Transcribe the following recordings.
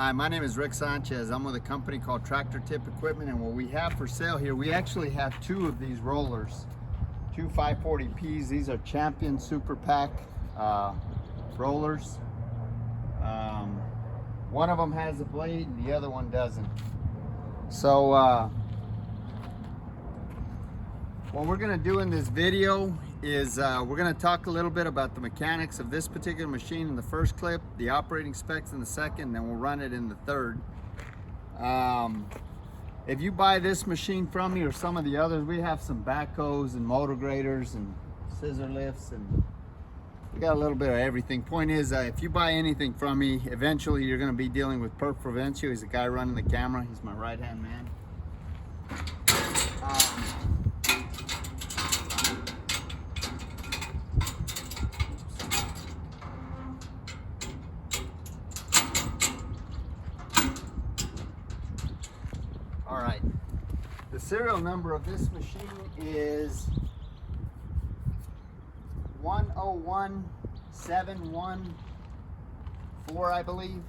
Hi, my name is Rick Sanchez. I'm with a company called Tractor Tip Equipment, and what we have for sale here, we actually have two of these rollers, two 540Ps. These are Champion Super Pack rollers. One of them has a blade and the other one doesn't. So what we're going to do in this video is we're going to talk a little bit about the mechanics of this particular machine in the first clip, the operating specs in the second, then we'll run it in the third. If you buy this machine from me or some of the others, we have some backhoes and motor graders and scissor lifts, and we got a little bit of everything. Point is, if you buy anything from me, eventually you're going to be dealing with Perf Provencio. He's the guy running the camera. He's my right-hand man. All right, the serial number of this machine is 101714, I believe.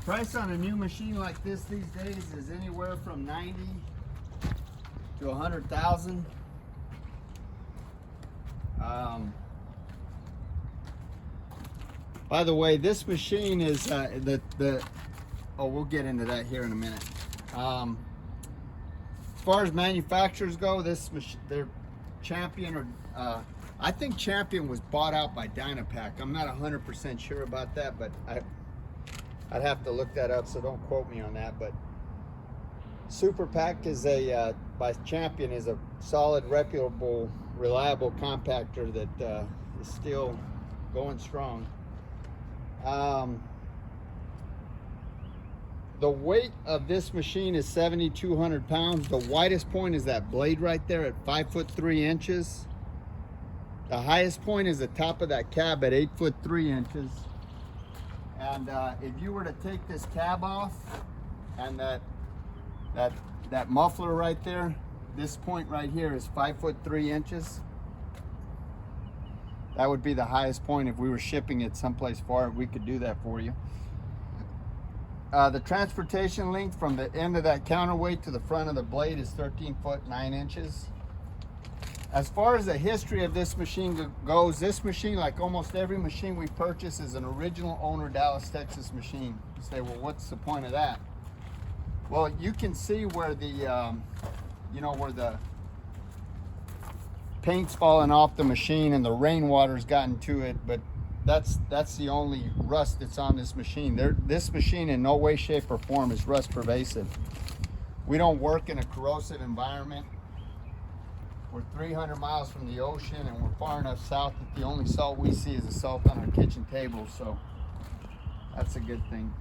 Price on a new machine like this these days is anywhere from 90 to 100,000. By the way, this machine is we'll get into that here in a minute. As far as manufacturers go, they're Champion, or I think Champion was bought out by Dynapack. I'm not 100% sure about that, but I'd have to look that up, so don't quote me on that. But Super Pack is by Champion, is a solid, reputable, reliable compactor that is still going strong. The weight of this machine is 7,200 pounds. The widest point is that blade right there at 5'3". The highest point is the top of that cab at 8'3". And if you were to take this cab off and that muffler right there, this point right here is 5'3". That would be the highest point. If we were shipping it someplace far, we could do that for you. The transportation length from the end of that counterweight to the front of the blade is 13 foot 9 inches. As far as the history of this machine goes, this machine, like almost every machine we purchase, is an original owner Dallas, Texas machine. You say, well, what's the point of that? Well, you can see where the, where the paint's falling off the machine and the rainwater's gotten to it, but that's the only rust that's on this machine. This machine in no way, shape, or form is rust pervasive. We don't work in a corrosive environment. We're 300 miles from the ocean, and we're far enough south that the only salt we see is the salt on our kitchen table, so that's a good thing.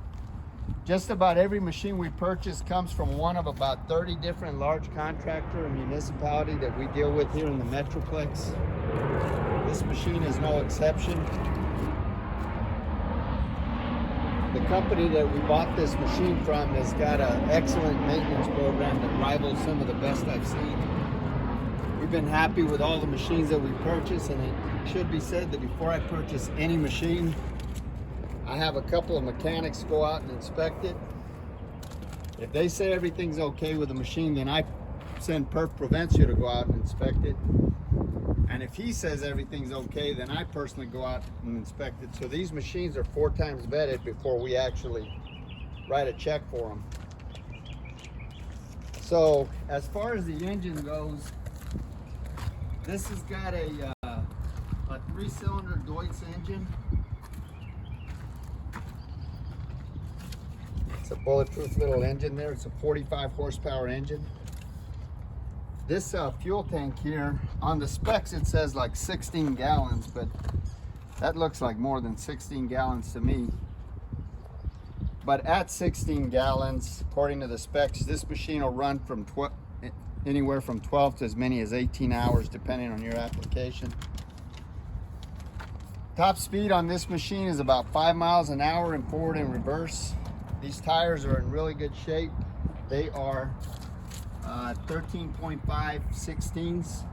Just about every machine we purchase comes from one of about 30 different large contractor and municipality that we deal with here in the Metroplex. This machine is no exception. The company that we bought this machine from has got an excellent maintenance program that rivals some of the best I've seen. We've been happy with all the machines that we purchase, and it should be said that before I purchase any machine, I have a couple of mechanics go out and inspect it. If they say everything's okay with the machine, then I send Perf Provencio to go out and inspect it. And if he says everything's okay, then I personally go out and inspect it. So these machines are 4 times vetted before we actually write a check for them. So as far as the engine goes, this has got a 3-cylinder Deutz engine. It's a bulletproof little engine there. It's a 45 horsepower engine. This fuel tank here, on the specs it says like 16 gallons, but that looks like more than 16 gallons to me. But at 16 gallons, according to the specs, this machine will run from anywhere from 12 to as many as 18 hours, depending on your application. Top speed on this machine is about 5 miles an hour in forward and reverse. These tires are in really good shape. They are 13.5 16ths.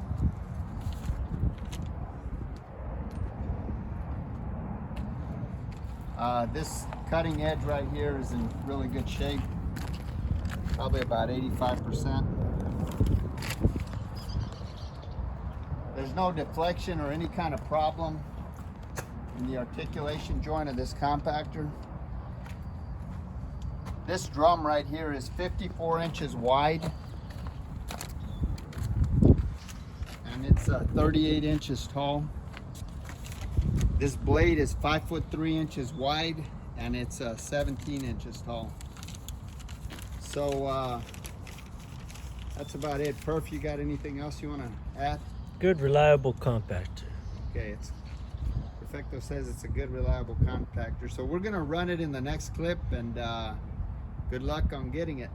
This cutting edge right here is in really good shape, probably about 85%. There's no deflection or any kind of problem in the articulation joint of this compactor. This drum right here is 54 inches wide, and it's 38 inches tall. This blade is 5'3" wide, and it's 17 inches tall. So that's about it. Perf, you got anything else you want to add? Good, reliable compactor. Okay, Perfecto says it's a good, reliable compactor. So we're gonna run it in the next clip, and good luck on getting it.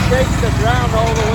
Shakes the ground all the